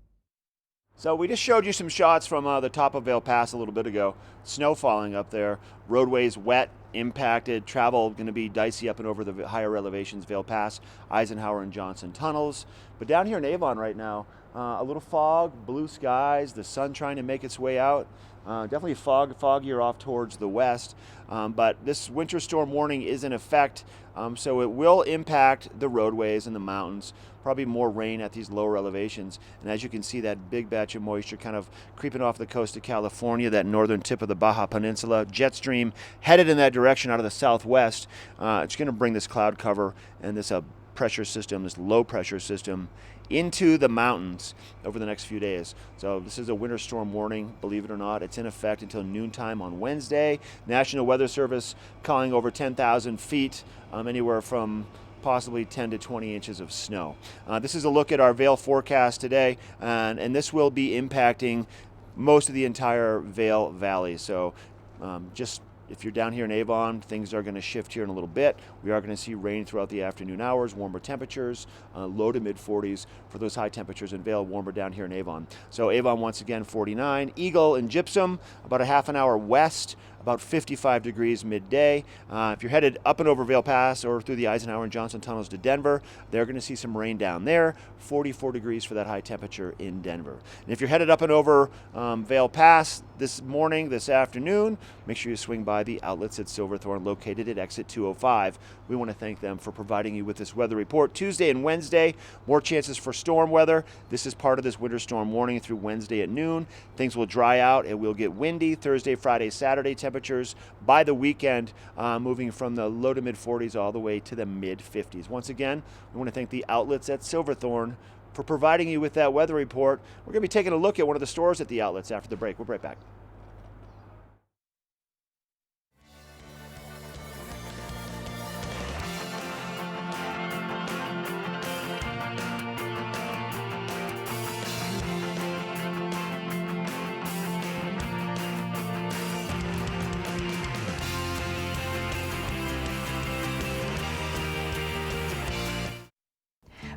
So we just showed you some shots from the top of Vail Pass a little bit ago. Snow falling up there, roadways wet, impacted, travel going to be dicey up and over the higher elevations, Vail Pass, Eisenhower and Johnson tunnels. But down here in Avon right now, a little fog, blue skies, the sun trying to make its way out. Definitely foggier off towards the west, but this winter storm warning is in effect, so it will impact the roadways and the mountains. Probably more rain at these lower elevations, and as you can see, that big batch of moisture kind of creeping off the coast of California, that northern tip of the Baja Peninsula. Jet stream headed in that direction out of the southwest. It's going to bring this cloud cover and this pressure system, this low pressure system, into the mountains over the next few days. So this is a winter storm warning, believe it or not. It's in effect until noontime on Wednesday. National Weather Service calling over 10,000 feet, anywhere from possibly 10 to 20 inches of snow. This is a look at our Vail forecast today, and this will be impacting most of the entire Vail Valley. So just if you're down here in Avon, things are going to shift here in a little bit. We are going to see rain throughout the afternoon hours, warmer temperatures, low to mid 40s for those high temperatures in Vail, warmer down here in Avon. So Avon once again 49, Eagle and Gypsum about a half an hour west, about 55 degrees midday. If you're headed up and over Vail Pass or through the Eisenhower and Johnson tunnels to Denver, they're going to see some rain down there. 44 degrees for that high temperature in Denver. And if you're headed up and over Vail Pass this morning, this afternoon, make sure you swing by the outlets at Silverthorne, located at exit 205. We want to thank them for providing you with this weather report. Tuesday and Wednesday, more chances for storm weather. This is part of this winter storm warning through Wednesday at noon. Things will dry out. It will get windy Thursday, Friday, Saturday. Temperatures by the weekend moving from the low to mid 40s all the way to the mid 50s. Once again, we want to thank the outlets at Silverthorne for providing you with that weather report. We're going to be taking a look at one of the stores at the outlets after the break. We'll be right back.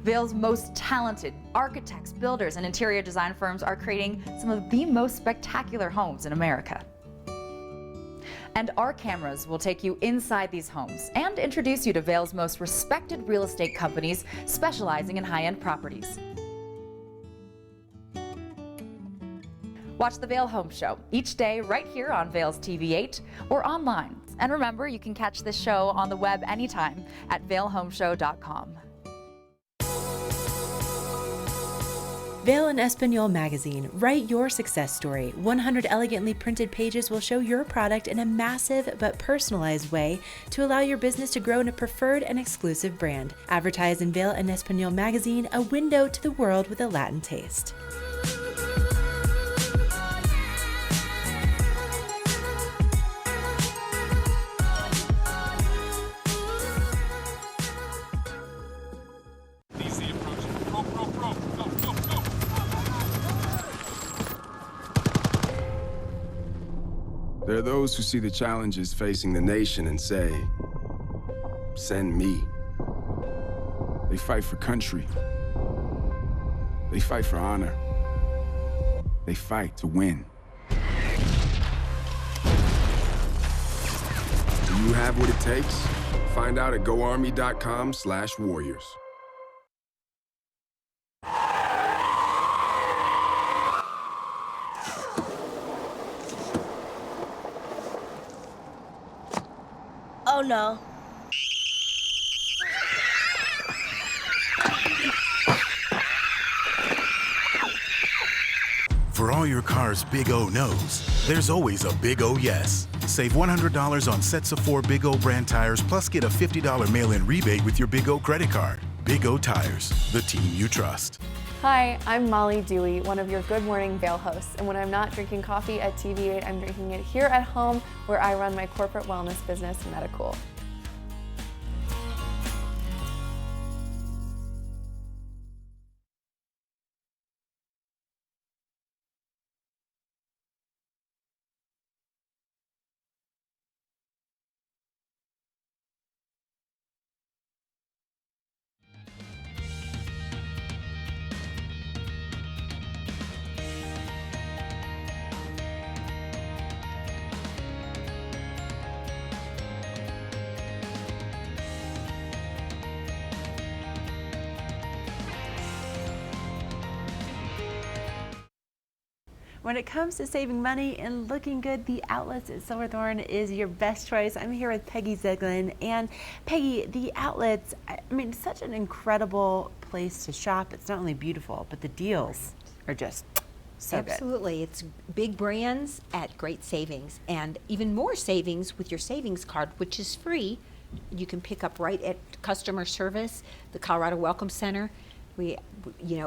Vail's most talented architects, builders, and interior design firms are creating some of the most spectacular homes in America. And our cameras will take you inside these homes and introduce you to Vail's most respected real estate companies specializing in high-end properties. Watch the Vail Home Show each day right here on Vail's TV8 or online. And remember, you can catch this show on the web anytime at vailhomeshow.com. Veil and Espanol magazine. Write your success story. 100 elegantly printed pages will show your product in a massive but personalized way to allow your business to grow in a preferred and exclusive brand. Advertise in Veil and Espanol magazine, a window to the world with a Latin taste. There are those who see the challenges facing the nation and say, send me. They fight for country. They fight for honor. They fight to win. Do you have what it takes? Find out at goarmy.com/warriors. Oh no. For all your car's big O no's, there's always a big O yes. Save $100 on sets of 4 Big O brand tires, plus get a $50 mail-in rebate with your Big O credit card. Big O Tires, the team you trust. Hi, I'm Molly Dewey, one of your Good Morning Vail hosts, and when I'm not drinking coffee at TV8, I'm drinking it here at home where I run my corporate wellness business, Medicool. When it comes to saving money and looking good, the Outlets at Silverthorne is your best choice. I'm here with Peggy Ziglin. And Peggy, the Outlets, I mean, it's such an incredible place to shop. It's not only beautiful, but the deals are just so good. Absolutely. It's big brands at great savings, and even more savings with your savings card, which is free. You can pick up right at customer service, the Colorado Welcome Center. No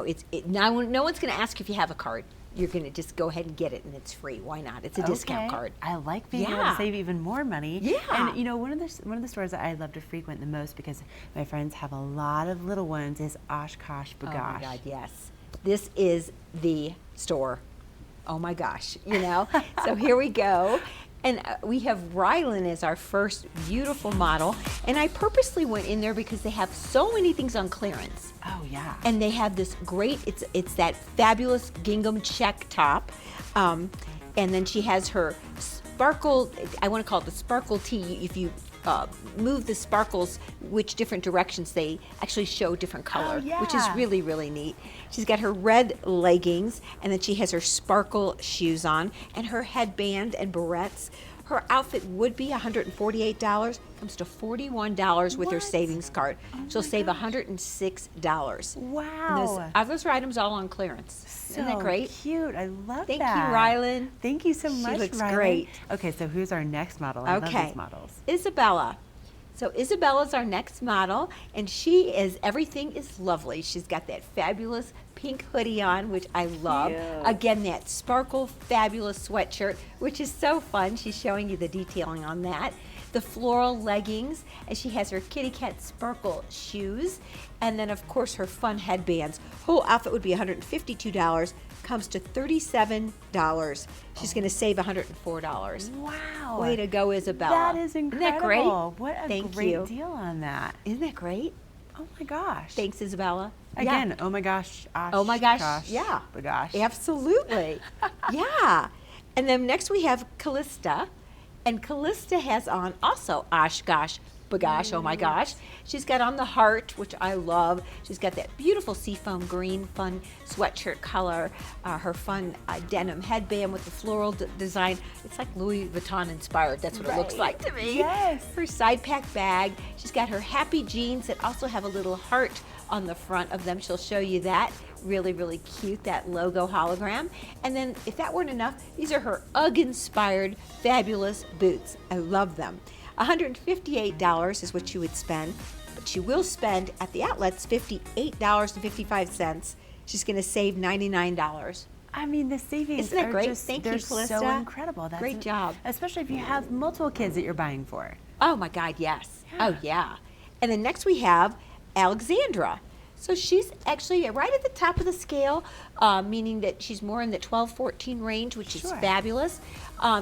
one's going to ask if you have a card. You're going to just go ahead and get it, and it's free. Why not? It's a discount card. I like being able to save even more money. Yeah. And you know, one of the stores that I love to frequent the most, because my friends have a lot of little ones, is Oshkosh B'gosh. Oh my God, yes. This is the store. Oh my gosh, you know. So here we go. And we have Rylan as our first beautiful model. And I purposely went in there because they have so many things on clearance. Oh yeah. And they have this great, it's that fabulous gingham check top. And then she has her sparkle, I want to call it the sparkle tee. If you move the sparkles which different directions, they actually show different color, which is really, really neat. She's got her red leggings, and then she has her sparkle shoes on, and her headband and barrettes. Her outfit would be $148, comes to $41 with her savings card. She'll save $106. Wow. And those are items all on clearance. Isn't that great? Cute. I love Thank that. you, Rylan. Thank you so much, She looks Rylan. great. Okay, so who's our next model? I love these models. Isabella. So Isabella's our next model, and everything is lovely. She's got that fabulous pink hoodie on, which I love. Cute. Again, that sparkle fabulous sweatshirt, which is so fun. She's showing you the detailing on that. The floral leggings, and she has her kitty cat sparkle shoes, and then of course her fun headbands. Whole outfit would be $152, comes to $37. She's going to save $104. Wow. Way to go, Isabella. That is incredible. Isn't that great? What a Thank great you. deal on that. Isn't that great? Oh my gosh. Thanks, Isabella. Again, Yeah. oh my gosh. Oh my gosh, Gosh, yeah. Gosh. Absolutely. Yeah. And then next we have Callista. And Callista has on also Oshkosh B'gosh, oh my gosh. She's got on the heart, which I love. She's got that beautiful seafoam green, fun sweatshirt color, her fun denim headband with the floral design. It's like Louis Vuitton inspired. That's what it looks like to me. Yes. Her side pack bag. She's got her happy jeans that also have a little heart on the front of them. She'll show you that. Really, really cute, that logo hologram. And then if that weren't enough, these are her UGG-inspired fabulous boots. I love them. $158 is what you would spend, but you will spend at the outlets $58.55. She's going to save $99. I mean, the savings Isn't that are great? just, Thank they're you, Calista. so incredible. That's Great job. Especially if you have multiple kids that you're buying for. Oh my God, yes. Oh yeah. And then next we have Alexandra. So she's actually right at the top of the scale, meaning that she's more in the 12-14 range, which is fabulous.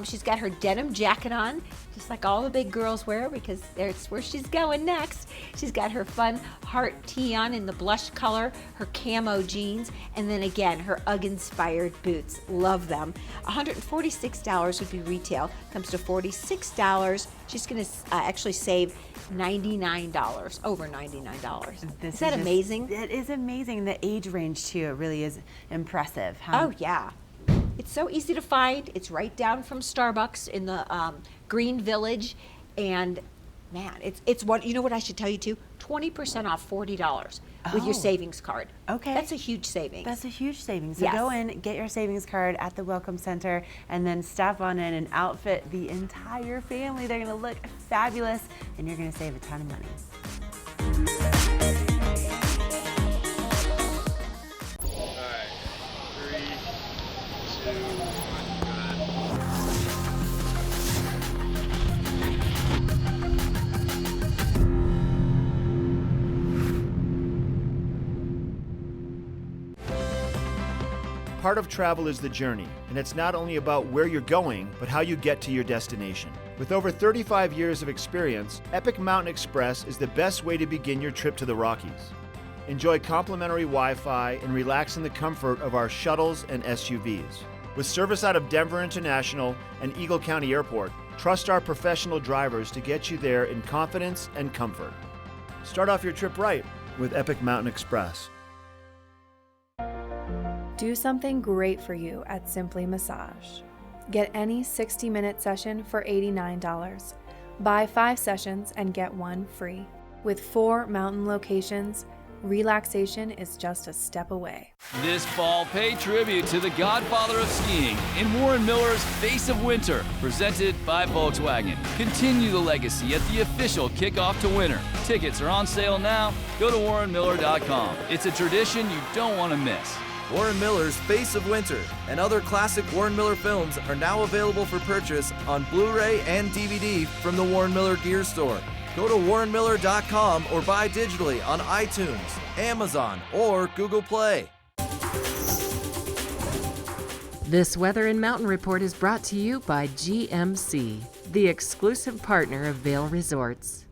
She's got her denim jacket on, just like all the big girls wear, because that's where she's going next. She's got her fun heart tee on in the blush color, her camo jeans, and then again, her UGG-inspired boots. Love them. $146 would be retail. Comes to $46. She's going to actually save $99, over $99. Is that amazing? It is amazing. The age range, too, it really is impressive. Oh, yeah. It's so easy to find. It's right down from Starbucks in the Green Village. And, man, it's what, you know what I should tell you, too? 20% off $40 with your savings card. Okay. That's a huge savings. That's a huge savings. So Yes. go in, get your savings card at the Welcome Center, and then stop on in and outfit the entire family. They're going to look fabulous, and you're going to save a ton of money. Part of travel is the journey, and it's not only about where you're going, but how you get to your destination. With over 35 years of experience, Epic Mountain Express is the best way to begin your trip to the Rockies. Enjoy complimentary Wi-Fi and relax in the comfort of our shuttles and SUVs. With service out of Denver International and Eagle County Airport, trust our professional drivers to get you there in confidence and comfort. Start off your trip right with Epic Mountain Express. Do something great for you at Simply Massage. Get any 60-minute session for $89. Buy 5 sessions and get 1 free. With 4 mountain locations, relaxation is just a step away. This fall, pay tribute to the godfather of skiing in Warren Miller's Face of Winter, presented by Volkswagen. Continue the legacy at the official kickoff to winter. Tickets are on sale now. Go to warrenmiller.com. It's a tradition you don't want to miss. Warren Miller's Face of Winter and other classic Warren Miller films are now available for purchase on Blu-ray and DVD from the Warren Miller Gear Store. Go to warrenmiller.com or buy digitally on iTunes, Amazon, or Google Play. This Weather and Mountain Report is brought to you by GMC, the exclusive partner of Vail Resorts.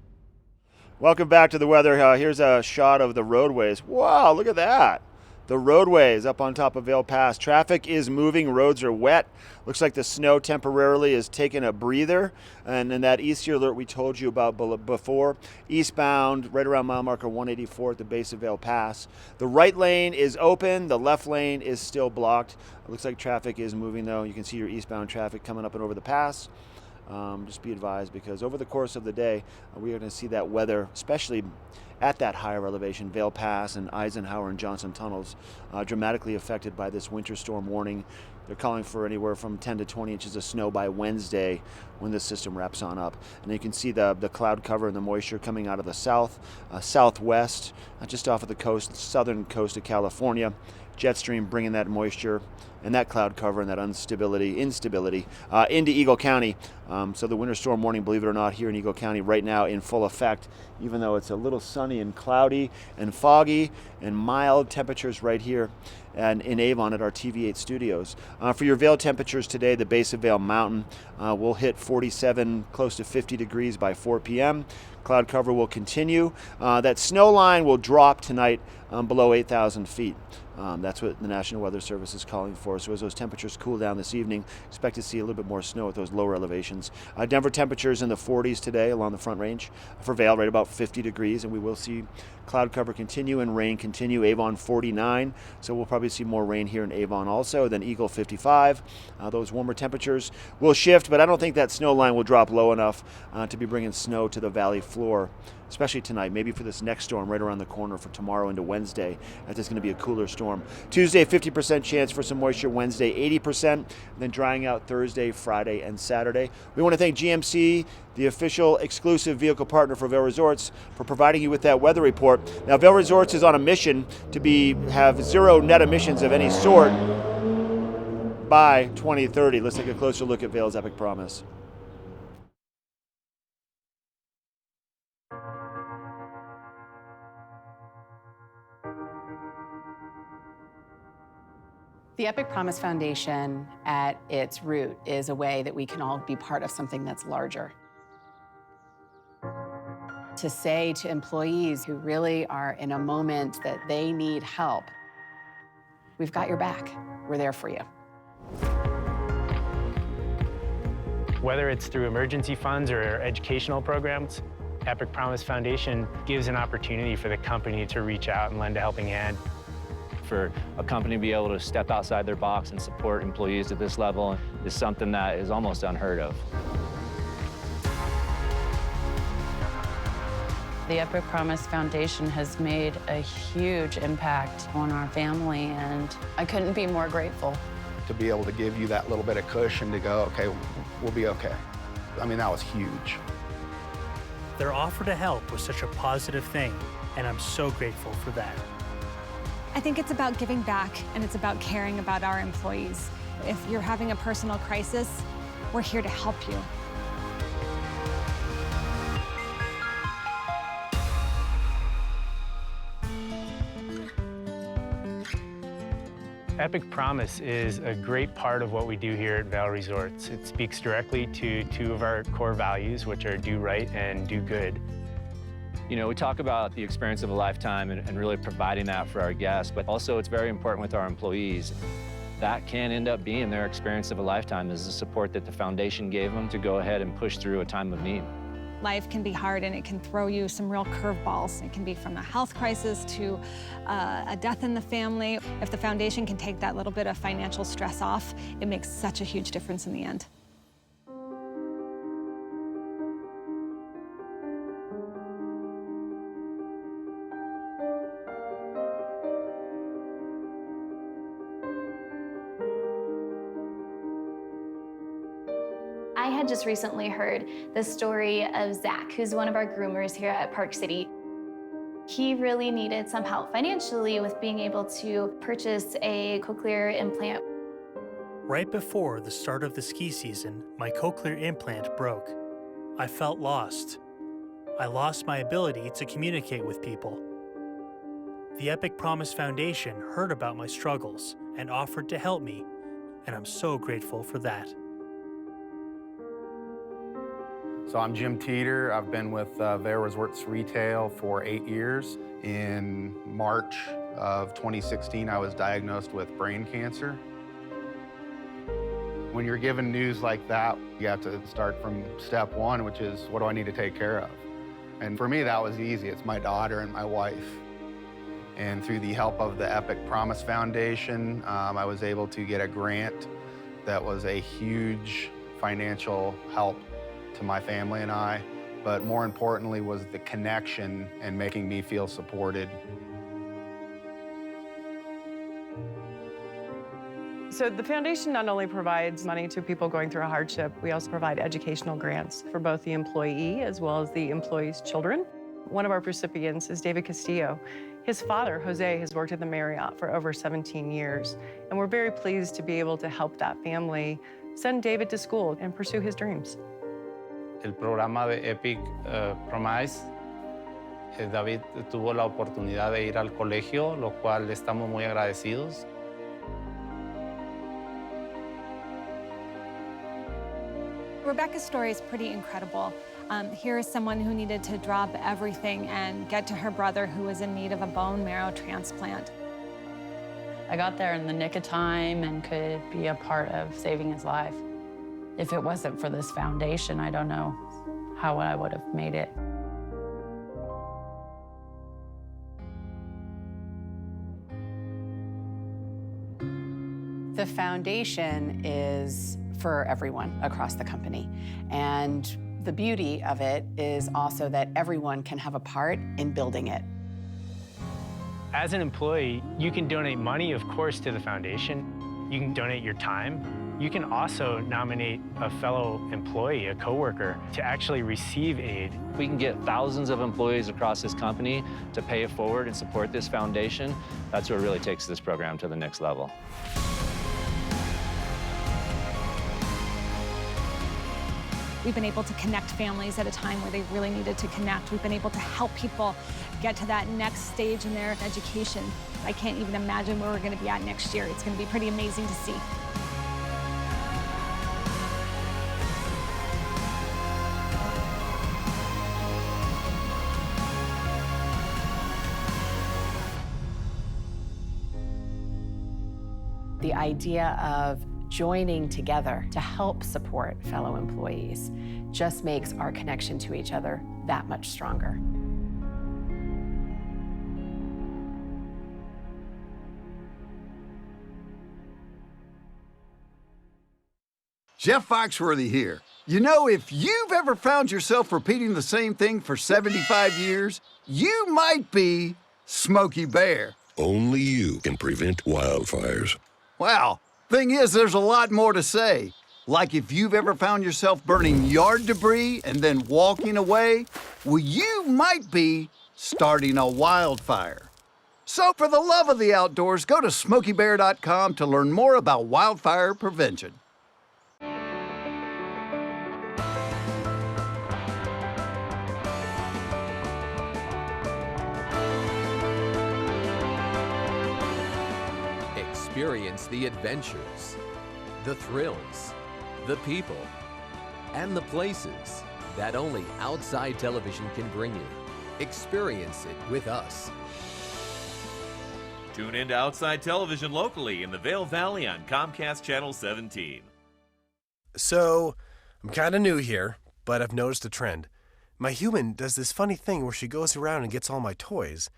Welcome back to the weather. Here's a shot of the roadways. Wow, look at that. The roadways up on top of Vail Pass. Traffic is moving, roads are wet. Looks like the snow temporarily is taking a breather. And in that east alert we told you about before, eastbound right around mile marker 184 at the base of Vail Pass. The right lane is open, the left lane is still blocked. It looks like traffic is moving though. You can see your eastbound traffic coming up and over the pass. Just be advised, because over the course of the day, we are going to see that weather, especially at that higher elevation, Vail Pass and Eisenhower and Johnson tunnels, dramatically affected by this winter storm warning. They're calling for anywhere from 10 to 20 inches of snow by Wednesday when the system wraps on up. And you can see the cloud cover and the moisture coming out of the south, southwest, just off of the coast, southern coast of California. Jet stream bringing that moisture and that cloud cover and that instability into Eagle County. So the winter storm warning, believe it or not, here in Eagle County right now in full effect, even though it's a little sunny and cloudy and foggy and mild temperatures right here and in Avon at our TV8 studios. For your Vail temperatures today, the base of Vail Mountain will hit 47, close to 50 degrees by 4 p.m. Cloud cover will continue. That snow line will drop tonight below 8,000 feet. That's what the National Weather Service is calling for. floor. So as those temperatures cool down this evening, expect to see a little bit more snow at those lower elevations. Denver temperatures in the 40s today along the Front Range. For Vail, right about 50 degrees, and we will see cloud cover continue and rain continue. Avon 49, so we'll probably see more rain here in Avon also. Then Eagle 55. Those warmer temperatures will shift, but I don't think that snow line will drop low enough to be bringing snow to the valley floor, especially tonight. Maybe for this next storm right around the corner for tomorrow into Wednesday, as it's going to be a cooler storm. Tuesday, 50% chance for some moisture. Wednesday, 80%. And then drying out Thursday, Friday, and Saturday. We want to thank GMC, the official exclusive vehicle partner for Vail Resorts, for providing you with that weather report. Now, Vail Resorts is on a mission to have zero net emissions of any sort by 2030. Let's take a closer look at Vail's Epic Promise. The Epic Promise Foundation, at its root, is a way that we can all be part of something that's larger. To say to employees who really are in a moment that they need help, we've got your back. We're there for you. Whether it's through emergency funds or educational programs, Epic Promise Foundation gives an opportunity for the company to reach out and lend a helping hand. For a company to be able to step outside their box and support employees at this level is something that is almost unheard of. The Epic Promise Foundation has made a huge impact on our family, and I couldn't be more grateful. To be able to give you that little bit of cushion to go, okay, we'll be okay. I mean, that was huge. Their offer to help was such a positive thing, and I'm so grateful for that. I think it's about giving back, and it's about caring about our employees. If you're having a personal crisis, we're here to help you. Epic Promise is a great part of what we do here at Vail Resorts. It speaks directly to two of our core values, which are do right and do good. You know, we talk about the experience of a lifetime and really providing that for our guests, but also it's very important with our employees. That can end up being their experience of a lifetime, is the support that the foundation gave them to go ahead and push through a time of need. Life can be hard, and it can throw you some real curveballs. It can be from a health crisis to a death in the family. If the foundation can take that little bit of financial stress off, it makes such a huge difference in the end. I had just recently heard the story of Zach, who's one of our groomers here at Park City. He really needed some help financially with being able to purchase a cochlear implant. Right before the start of the ski season, my cochlear implant broke. I felt lost. I lost my ability to communicate with people. The Epic Promise Foundation heard about my struggles and offered to help me, and I'm so grateful for that. So I'm Jim Teeter. I've been with Vail Resorts Retail for 8 years. In March of 2016, I was diagnosed with brain cancer. When you're given news like that, you have to start from step one, which is, what do I need to take care of? And for me, that was easy. It's my daughter and my wife. And through the help of the Epic Promise Foundation, I was able to get a grant that was a huge financial help to my family and I, but more importantly was the connection and making me feel supported. So the foundation not only provides money to people going through a hardship, we also provide educational grants for both the employee as well as the employee's children. One of our recipients is David Castillo. His father, Jose, has worked at the Marriott for over 17 years, and we're very pleased to be able to help that family send David to school and pursue his dreams. El programa de Epic Promise, David tuvo la oportunidad de ir al colegio, lo cual estamos muy agradecidos. Rebecca's story is pretty incredible. Here is someone who needed to drop everything and get to her brother who was in need of a bone marrow transplant. I got there in the nick of time and could be a part of saving his life. If it wasn't for this foundation, I don't know how I would have made it. The foundation is for everyone across the company. And the beauty of it is also that everyone can have a part in building it. As an employee, you can donate money, of course, to the foundation. You can donate your time. You can also nominate a fellow employee, a coworker, to actually receive aid. We can get thousands of employees across this company to pay it forward and support this foundation. That's what really takes this program to the next level. We've been able to connect families at a time where they really needed to connect. We've been able to help people get to that next stage in their education. I can't even imagine where we're going to be at next year. It's going to be pretty amazing to see. The idea of joining together to help support fellow employees just makes our connection to each other that much stronger. Jeff Foxworthy here. You know, if you've ever found yourself repeating the same thing for 75 years, you might be Smokey Bear. Only you can prevent wildfires. Well, thing is, there's a lot more to say. Like if you've ever found yourself burning yard debris and then walking away, well, you might be starting a wildfire. So for the love of the outdoors, go to SmokeyBear.com to learn more about wildfire prevention. Experience the adventures, the thrills, the people, and the places that only Outside Television can bring you. Experience it with us. Tune in to Outside Television locally in the Vail Valley on Comcast Channel 17. So, I'm kind of new here, but I've noticed a trend. My human does this funny thing where she goes around and gets all my toys,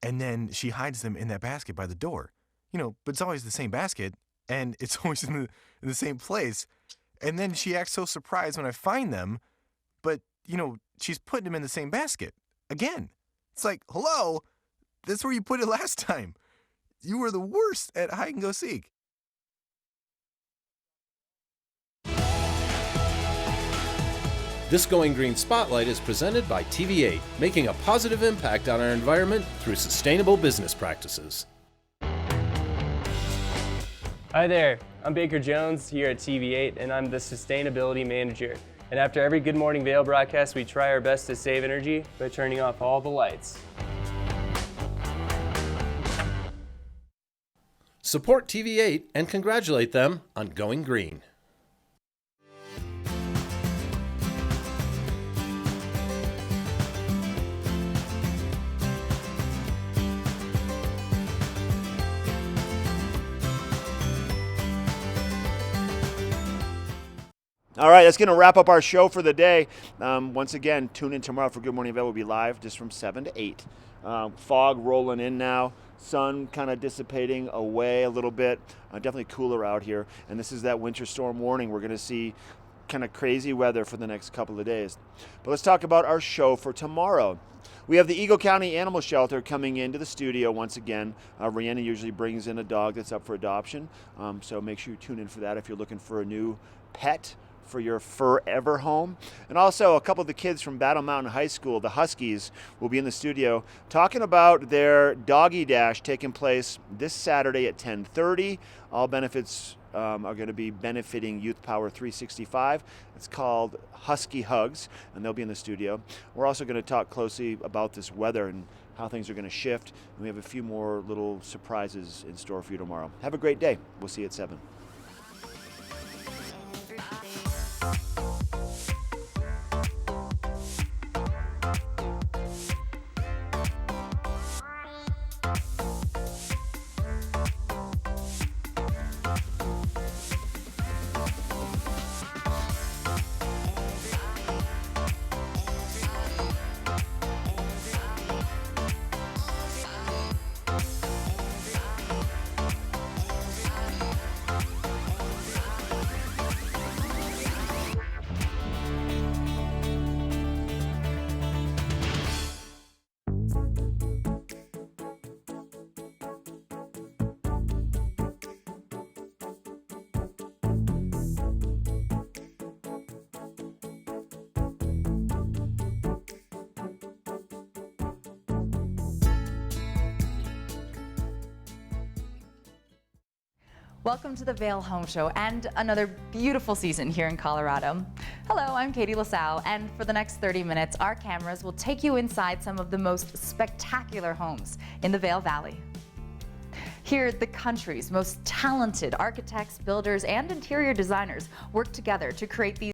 and then she hides them in that basket by the door. You know, but it's always the same basket, and it's always in the same place. And then she acts so surprised when I find them, but, you know, she's putting them in the same basket. Again. It's like, hello, that's where you put it last time. You were the worst at hide and go seek. This Going Green Spotlight is presented by TV8, making a positive impact on our environment through sustainable business practices. Hi there, I'm Baker Jones here at TV8 and I'm the Sustainability Manager. And after every Good Morning Vail broadcast, we try our best to save energy by turning off all the lights. Support TV8 and congratulate them on going green. All right, that's going to wrap up our show for the day. Once again, tune in tomorrow for Good Morning Vail. We'll be live just from 7 to 8. Fog rolling in now. Sun kind of dissipating away a little bit. Definitely cooler out here. And this is that winter storm warning. We're going to see kind of crazy weather for the next couple of days. But let's talk about our show for tomorrow. We have the Eagle County Animal Shelter coming into the studio once again. Rihanna usually brings in a dog that's up for adoption. So make sure you tune in for that if you're looking for a new pet for your forever home. And also a couple of the kids from Battle Mountain High School, the Huskies, will be in the studio talking about their Doggy Dash taking place this Saturday at 10:30. All benefits are going to be benefiting Youth Power 365. It's called Husky Hugs, and they'll be in the studio. We're also going to talk closely about this weather and how things are going to shift. And we have a few more little surprises in store for you tomorrow. Have a great day. We'll see you at 7. Welcome to the Vail Home Show and another beautiful season here in Colorado. Hello, I'm Katie LaSalle, and for the next 30 minutes, our cameras will take you inside some of the most spectacular homes in the Vail Valley. Here, the country's most talented architects, builders, and interior designers work together to create these